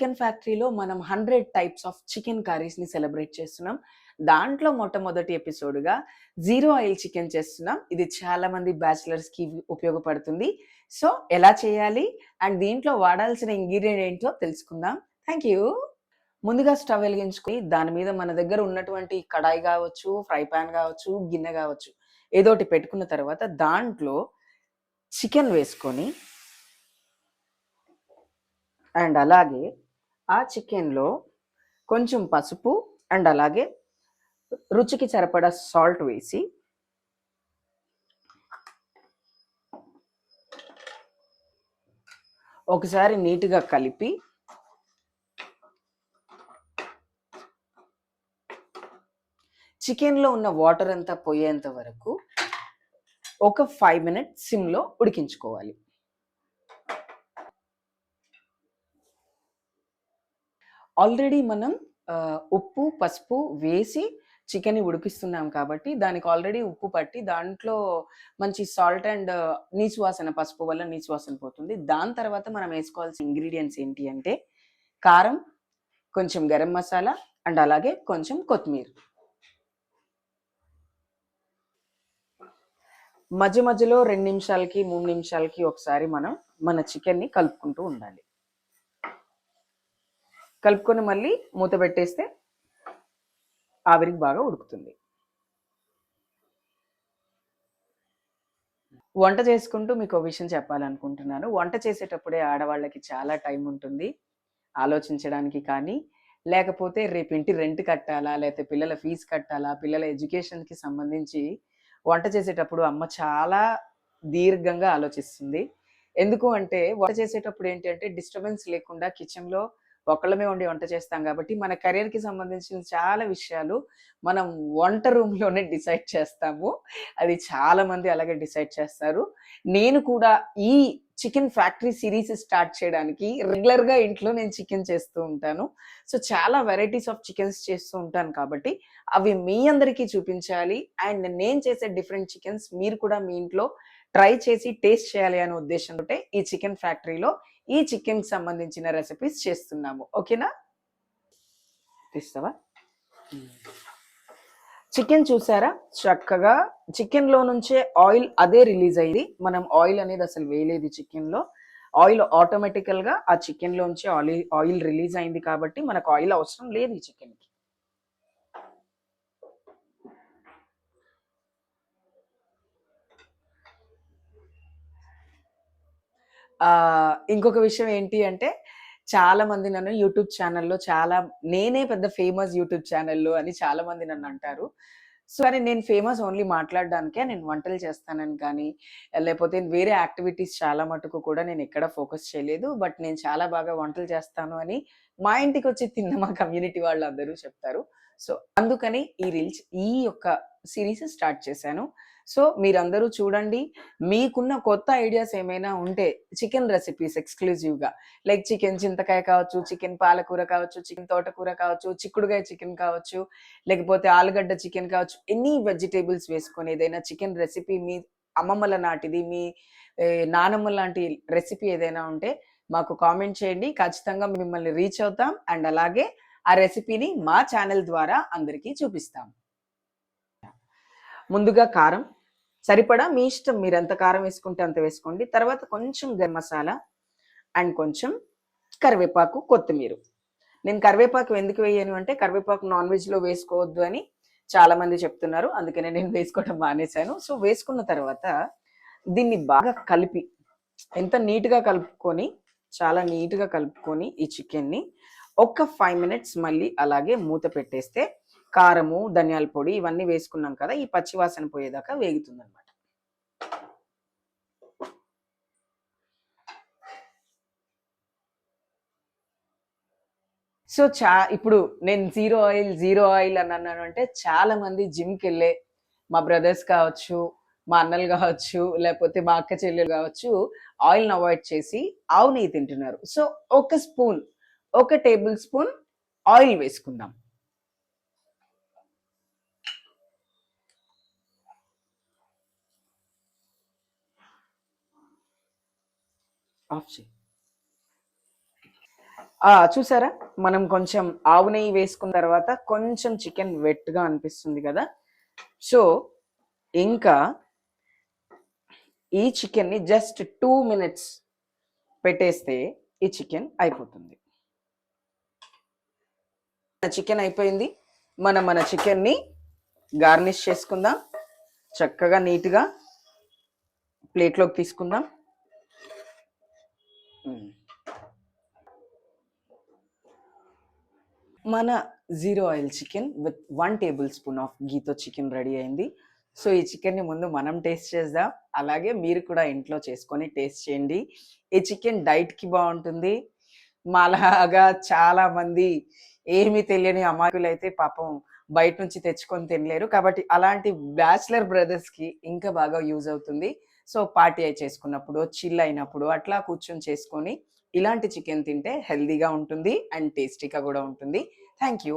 Chicken ఫ్యాక్టరీలో మనం 100 types of chicken కర్రీస్ని celebrate చేస్తున్నాం. దాంట్లో మొట్టమొదటి ఎపిసోడ్గా జీరో ఆయిల్ చికెన్ చేస్తున్నాం. ఇది చాలా మంది బ్యాచిలర్స్కి ఉపయోగపడుతుంది. సో ఎలా చేయాలి అండ్ దీంట్లో వాడాల్సిన ఇంగ్రీడియంట్ ఏంటో తెలుసుకుందాం. Thank you. ముందుగా స్టవ్ వెలిగించుకొని దాని మీద మన దగ్గర ఉన్నటువంటి కడాయి కావచ్చు, ఫ్రై పాన్ కావచ్చు, గిన్నె కావచ్చు, ఏదోటి పెట్టుకున్న తర్వాత దాంట్లో చికెన్ వేసుకొని అండ్ అలాగే ఆ చికెన్లో కొంచెం పసుపు అండ్ అలాగే రుచికి సరిపడా సాల్ట్ వేసి ఒకసారి నీట్గా కలిపి చికెన్లో ఉన్న వాటర్ అంతా పోయేంత వరకు ఒక 5 మినిట్స్ సిమ్లో ఉడికించుకోవాలి. ఆల్రెడీ మనం ఉప్పు పసుపు వేసి చికెన్ని ఉడికిస్తున్నాం కాబట్టి దానికి ఆల్రెడీ ఉప్పు పట్టి దాంట్లో మంచి సాల్ట్ అండ్ నీచు వాసన, పసుపు వల్ల నీచు వాసన పోతుంది. దాని తర్వాత మనం వేసుకోవాల్సిన ఇంగ్రీడియంట్స్ ఏంటి అంటే కారం, కొంచెం గరం మసాలా అండ్ అలాగే కొంచెం కొత్తిమీర. మధ్య మధ్యలో 2 నిమిషాలకి 3 నిమిషాలకి ఒకసారి మనం మన చికెన్ని కలుపుకుంటూ ఉండాలి. కలుపుకొని మళ్ళీ మూత పెట్టేస్తే ఆవిరికి బాగా ఉడుకుతుంది. వంట చేసుకుంటూ మీకు ఒక విషయం చెప్పాలనుకుంటున్నాను. వంట చేసేటప్పుడే ఆడవాళ్ళకి చాలా టైం ఉంటుంది ఆలోచించడానికి. కానీ లేకపోతే రేపు ఇంటి రెంట్ కట్టాలా, లేకపోతే పిల్లల ఫీజు కట్టాలా, పిల్లల ఎడ్యుకేషన్కి సంబంధించి వంట చేసేటప్పుడు అమ్మ చాలా దీర్ఘంగా ఆలోచిస్తుంది. ఎందుకు అంటే వంట చేసేటప్పుడు ఏంటి అంటే డిస్టర్బెన్స్ లేకుండా కిచెన్లో ఒకళ్ళమే ఉండి వంట చేస్తాం కాబట్టి మన కెరియర్కి సంబంధించిన చాలా విషయాలు మనం వంట రూమ్లోనే డిసైడ్ చేస్తాము. అది చాలా మంది అలాగే డిసైడ్ చేస్తారు. నేను కూడా ఈ చికెన్ ఫ్యాక్టరీ సిరీస్ స్టార్ట్ చేయడానికి రెగ్యులర్గా ఇంట్లో నేను చికెన్ చేస్తూ ఉంటాను. సో చాలా వెరైటీస్ ఆఫ్ చికెన్స్ చేస్తూ ఉంటాను కాబట్టి అవి మీ అందరికీ చూపించాలి అండ్ నేను చేసే డిఫరెంట్ చికెన్స్ మీరు కూడా మీ ఇంట్లో ట్రై చేసి టేస్ట్ చేయాలి అనే ఉద్దేశంతో ఈ చికెన్ ఫ్యాక్టరీలో ఈ చికెన్కి సంబంధించిన రెసిపీస్ చేస్తున్నాము. ఓకేనా? తీస్తావా? చికెన్ చూసారా, చక్కగా చికెన్లో నుంచే ఆయిల్ అదే రిలీజ్ అయ్యింది. మనం ఆయిల్ అనేది అసలు వేయలేదు చికెన్లో. ఆయిల్ ఆటోమేటికల్గా ఆ చికెన్లోంచి ఆయిల్ రిలీజ్ అయింది కాబట్టి మనకు ఆయిల్ అవసరం లేదు ఈ చికెన్కి. ఇంకొక విషయం ఏంటి అంటే చాలా మంది నన్ను యూట్యూబ్ ఛానల్లో నేనే పెద్ద ఫేమస్ యూట్యూబ్ ఛానల్లో అని చాలా మంది నన్ను అంటారు. సో అని నేను ఫేమస్ ఓన్లీ మాట్లాడడానికే, నేను వంటలు చేస్తానని కానీ లేకపోతే వేరే యాక్టివిటీస్ చాలా మటుకు కూడా నేను ఎక్కడ ఫోకస్ చేయలేదు. బట్ నేను చాలా బాగా వంటలు చేస్తాను అని మా ఇంటికి వచ్చి తిన్న మా కమ్యూనిటీ వాళ్ళు అందరూ చెప్తారు. సో అందుకని ఈ యొక్క సిరీస్ స్టార్ట్ చేశాను. సో మీరందరూ చూడండి. మీకున్న కొత్త ఐడియాస్ ఏమైనా ఉంటే చికెన్ రెసిపీస్ ఎక్స్క్లూజివ్గా లైక్ చికెన్ చింతకాయ కావచ్చు, చికెన్ పాలకూర కావచ్చు, చికెన్ తోటకూర కావచ్చు, చిక్కుడుకాయ చికెన్ కావచ్చు, లేకపోతే ఆలుగడ్డ చికెన్ కావచ్చు, ఎనీ వెజిటేబుల్స్ వేసుకొని ఏదైనా చికెన్ రెసిపీ మీ అమ్మమ్మల నాటిది, మీ నానమ్మ లాంటి రెసిపీ ఏదైనా ఉంటే మాకు కామెంట్ చేయండి. ఖచ్చితంగా మిమ్మల్ని రీచ్ అవుతాం అండ్ అలాగే ఆ రెసిపీని మా ఛానల్ ద్వారా అందరికీ చూపిస్తాం. ముందుగా కారం సరిపడా మీ ఇష్టం, మీరు ఎంత కారం వేసుకుంటే అంత వేసుకోండి. తర్వాత కొంచెం గరం మసాలా అండ్ కొంచెం కరివేపాకు, కొత్తిమీర. నేను కరివేపాకు ఎందుకు వేయను అంటే కరివేపాకు నాన్ వెజ్లో వేసుకోవద్దు అని చాలా మంది చెప్తున్నారు, అందుకనే నేను వేసుకోవడం మానేశాను. సో వేసుకున్న తర్వాత దీన్ని బాగా కలిపి ఎంత నీట్గా కలుపుకొని, చాలా నీట్గా కలుపుకొని ఈ చికెన్ని ఒక 5 మినిట్స్ మళ్ళీ అలాగే మూత పెట్టేస్తే కారము, ధనియాల పొడి ఇవన్నీ వేసుకున్నాం కదా, ఈ పచ్చివాసన పోయేదాకా వేగుతుంది అనమాట. సో ఇప్పుడు నేను జీరో ఆయిల్ అని అన్నాను అంటే చాలా మంది జిమ్కి వెళ్ళే మా బ్రదర్స్ కావచ్చు, మా అన్నలు కావచ్చు, లేకపోతే మా అక్క చెల్లెలు కావచ్చు, ఆయిల్ని అవాయిడ్ చేసి ఆవు నెయ్యి తింటున్నారు. సో ఒక టేబుల్ స్పూన్ ఆయిల్ వేసుకుందాం. ఆఫ్ చేయి. చూసారా? మనం కొంచెం ఆవు నెయ్యి వేసుకున్న తర్వాత కొంచెం చికెన్ వెట్‌గా అనిపిస్తుంది కదా! సో, ఇంకా ఈ చికెన్‌ని జస్ట్ 2 మినిట్స్ పెట్టేస్తే ఈ చికెన్ అయిపోతుంది. చికెన్ అయిపోయింది. మన చికెన్‌ని గార్నిష్ చేసుకుందాం. చక్కగా నీట్‌గా ప్లేట్‌లోకి తీసుకుందాం. మన zero oil chicken with 1 tablespoon of గీతో చికెన్ రెడీ అయింది. సో, ఈ చికెన్‌ని ముందు మనం టేస్ట్ చేద్దాం. అలాగే మీరు కూడా ఇంట్లో చేసుకొని టేస్ట్ చేయండి. ఈ చికెన్ డైట్‌కి బావుంటుంది. మాలాగా చాలామంది ఏమీ తెలియని అమాయకులైతే పాపం బయట నుంచి తెచ్చుకొని తినలేరు. కాబట్టి అలాంటి బ్యాచిలర్ బ్రదర్స్‌కి ఇంకా బాగా యూజ్ అవుతుంది. సో, పార్టీ అయి చేసుకున్నప్పుడు, చిల్ అయినప్పుడు అట్లా కూర్చొని చేసుకొని ఇలాంటి చికెన్ తింటే హెల్తీగా ఉంటుంది అండ్ టేస్టీగా గూడా ఉంటుంది. Thank you.